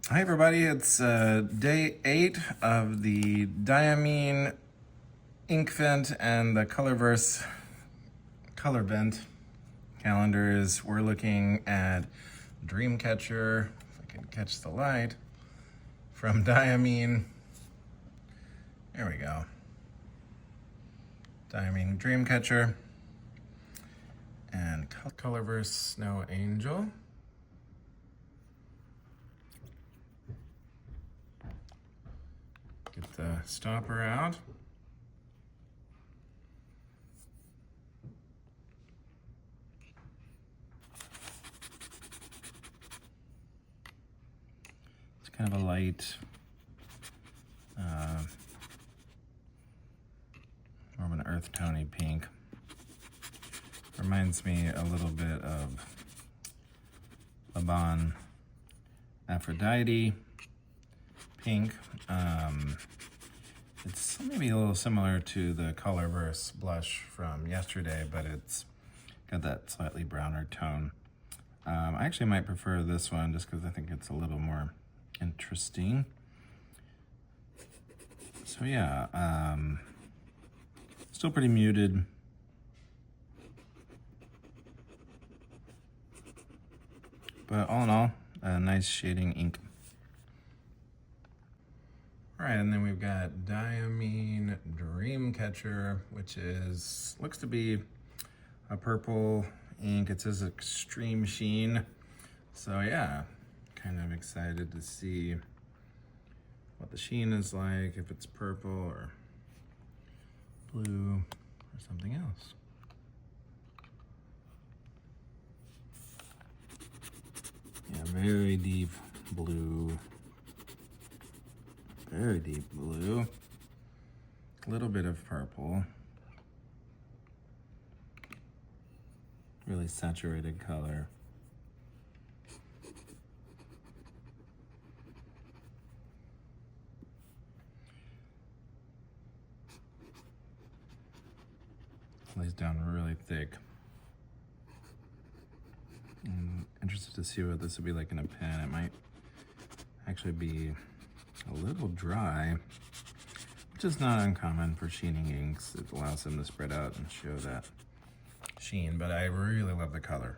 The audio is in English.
Hi everybody, it's day 8 of the Diamine ink vent and the Colorverse color vent calendars. We're looking at Dreamcatcher, if I can catch the light, from Diamine. There we go. Diamine Dreamcatcher and Colorverse Snow Angel. Get the stopper out. It's kind of a light, more of an earth tony pink. Reminds me a little bit of Laban Aphrodite pink. It's maybe a little similar to the Colorverse blush from yesterday, but it's got that slightly browner tone. I actually might prefer this one just because I think it's a little more interesting. So yeah, still pretty muted. But all in all, a nice shading ink. All right, and then we've got Diamine Dreamcatcher, which looks to be a purple ink. It says extreme sheen. So yeah, kind of excited to see what the sheen is like, if it's purple or blue or something else. Yeah, very deep blue. Very deep blue. A little bit of purple. Really saturated color. Lays down really thick. I'm interested to see what this would be like in a pen. It might actually be a little dry, which is not uncommon for sheening inks. It allows them to spread out and show that sheen, but I really love the color.